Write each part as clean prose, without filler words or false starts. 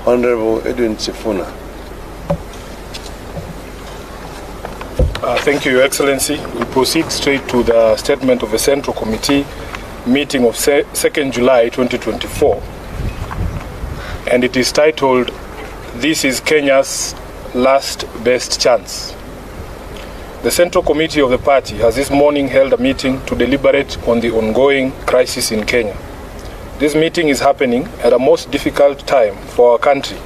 Honorable Edwin Sifuna. Thank you, Your Excellency. We proceed straight to the statement of the Central Committee meeting of 2nd July 2024. And it is titled, "This is Kenya's Last Best Chance." The Central Committee of the party has this morning held a meeting to deliberate on the ongoing crisis in Kenya. This meeting is happening at a most difficult time for our country,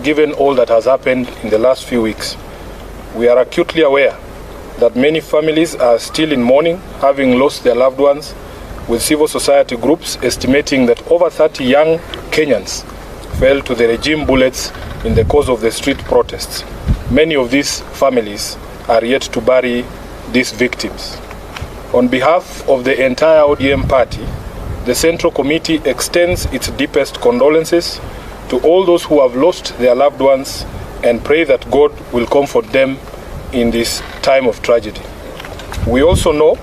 given all that has happened in the last few weeks. We are acutely aware that many families are still in mourning, having lost their loved ones, with civil society groups estimating that over 30 young Kenyans fell to the regime bullets in the course of the street protests. Many of these families are yet to bury these victims. On behalf of the entire ODM party, the Central Committee extends its deepest condolences to all those who have lost their loved ones and pray that God will comfort them in this time of tragedy. We also know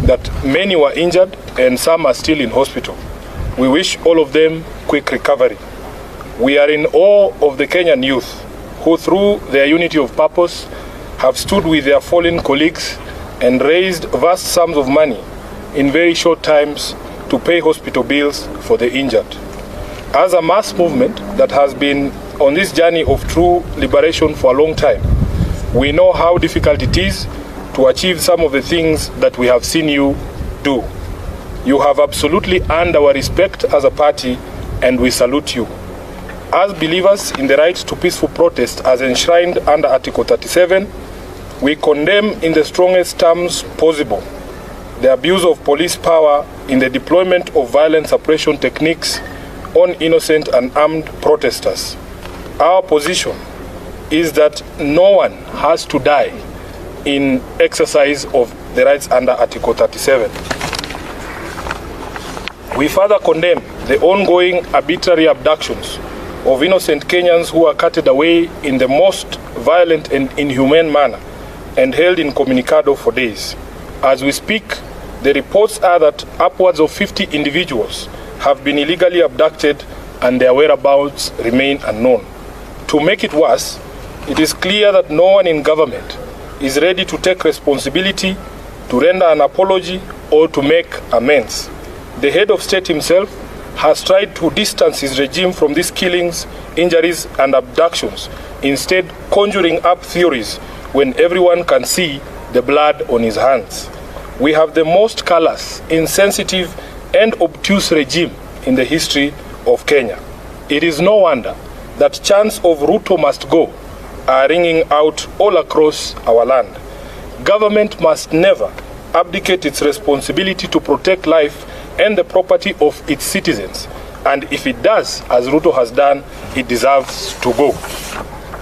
that many were injured and some are still in hospital. We wish all of them quick recovery. We are in awe of the Kenyan youth who, through their unity of purpose, have stood with their fallen colleagues and raised vast sums of money in very short times to pay hospital bills for the injured. As a mass movement that has been on this journey of true liberation for a long time, we know how difficult it is to achieve some of the things that we have seen you do. You have absolutely earned our respect as a party, and we salute you. As believers in the right to peaceful protest as enshrined under Article 37, we condemn in the strongest terms possible the abuse of police power in the deployment of violent suppression techniques on innocent and armed protesters. Our position is that no one has to die in exercise of the rights under Article 37. We further condemn the ongoing arbitrary abductions of innocent Kenyans who are carted away in the most violent and inhumane manner and held incommunicado for days. As we speak, the reports are that upwards of 50 individuals have been illegally abducted and their whereabouts remain unknown. To make it worse, it is clear that no one in government is ready to take responsibility, to render an apology, or to make amends. The head of state himself has tried to distance his regime from these killings, injuries, and abductions, instead conjuring up theories when everyone can see the blood on his hands. We have the most callous, insensitive, and obtuse regime in the history of Kenya. It is no wonder that chants of Ruto must go are ringing out all across our land. Government must never abdicate its responsibility to protect life and the property of its citizens. And if it does, as Ruto has done, it deserves to go.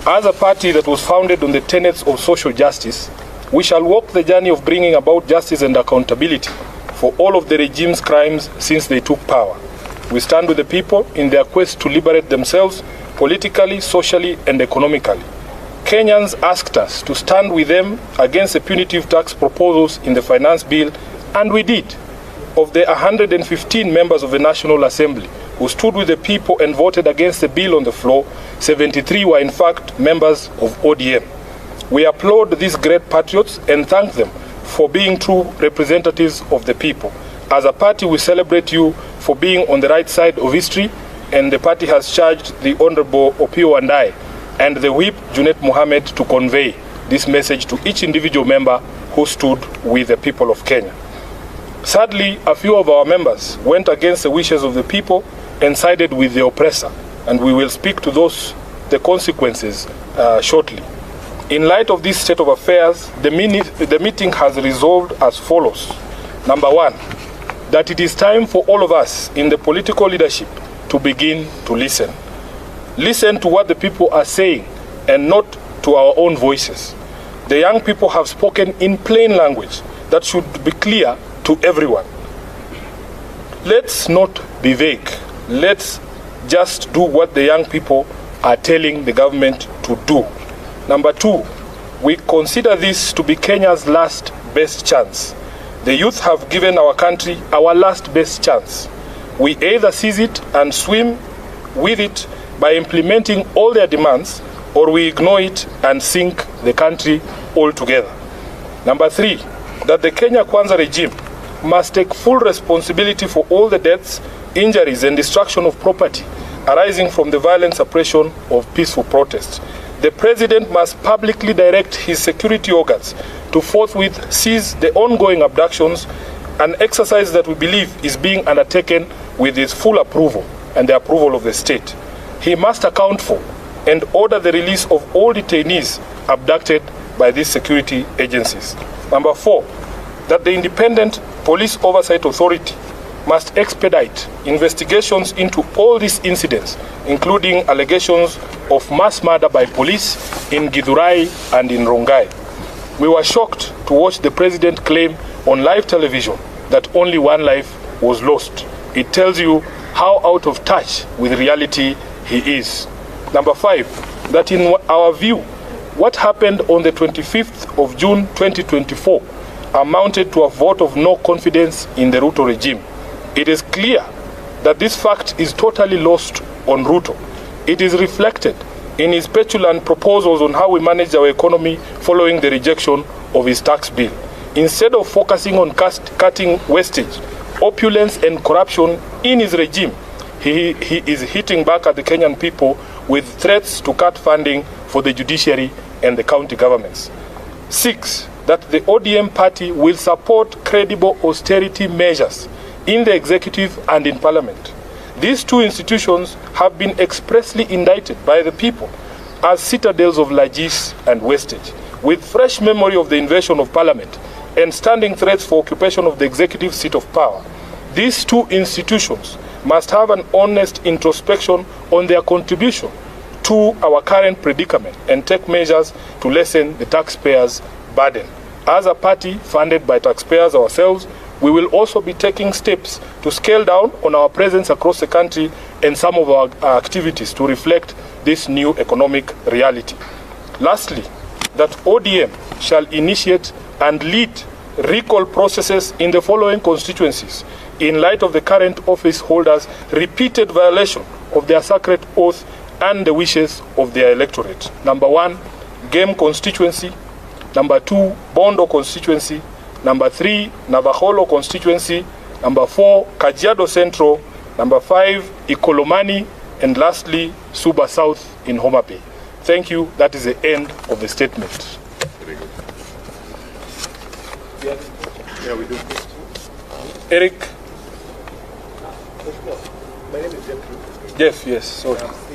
As a party that was founded on the tenets of social justice, we shall walk the journey of bringing about justice and accountability for all of the regime's crimes since they took power. We stand with the people in their quest to liberate themselves politically, socially, and economically. Kenyans asked us to stand with them against the punitive tax proposals in the finance bill, and we did. Of the 115 members of the National Assembly who stood with the people and voted against the bill on the floor, 73 were in fact members of ODM. We applaud these great patriots and thank them for being true representatives of the people. As a party, we celebrate you for being on the right side of history, and the party has charged the Honorable Opiyo Wandayi and the Whip Junet Mohammed to convey this message to each individual member who stood with the people of Kenya. Sadly, a few of our members went against the wishes of the people and sided with the oppressor, and we will speak to the consequences shortly. In light of this state of affairs, the meeting has resolved as follows. Number one, that it is time for all of us in the political leadership to begin to listen. Listen to what the people are saying and not to our own voices. The young people have spoken in plain language that should be clear to everyone. Let's not be vague. Let's just do what the young people are telling the government to do. Number two, we consider this to be Kenya's last best chance. The youth have given our country our last best chance. We either seize it and swim with it by implementing all their demands, or we ignore it and sink the country altogether. Number 3, that the Kenya Kwanza regime must take full responsibility for all the deaths, injuries, and destruction of property arising from the violent suppression of peaceful protests. The President must publicly direct his security organs to forthwith cease the ongoing abductions, an exercise that we believe is being undertaken with his full approval and the approval of the state. He must account for and order the release of all detainees abducted by these security agencies. Number 4, that the Independent Police Oversight Authority must expedite investigations into all these incidents, including allegations of mass murder by police in Githurai and in Rongai. We were shocked to watch the President claim on live television that only one life was lost. It tells you how out of touch with reality he is. Number 5, that in our view, what happened on the 25th of June 2024 amounted to a vote of no confidence in the Ruto regime. It is clear that this fact is totally lost on Ruto. It is reflected in his petulant proposals on how we manage our economy following the rejection of his tax bill. Instead of focusing on cutting wastage, opulence, and corruption in his regime, he is hitting back at the Kenyan people with threats to cut funding for the judiciary and the county governments. 6, that the ODM party will support credible austerity measures in the executive and in parliament. These two institutions have been expressly indicted by the people as citadels of largesse and wastage, with fresh memory of the invasion of parliament and standing threats for occupation of the executive seat of power. These two institutions must have an honest introspection on their contribution to our current predicament and take measures to lessen the taxpayers' burden. As a party funded by taxpayers ourselves, we will also be taking steps to scale down on our presence across the country and some of our activities to reflect this new economic reality. Lastly, that ODM shall initiate and lead recall processes in the following constituencies in light of the current office holders' repeated violation of their sacred oath and the wishes of their electorate. Number 1, Game constituency. Number 2, Bondo constituency. Number 3, Navaholo constituency. Number 4, Kajiado Central. Number 5, Ikolomani. And lastly, Suba South in Homa Bay. Thank you. That is the end of the statement. Yeah, we do. Eric. My name is Jeff. Jeff, yes. Sorry.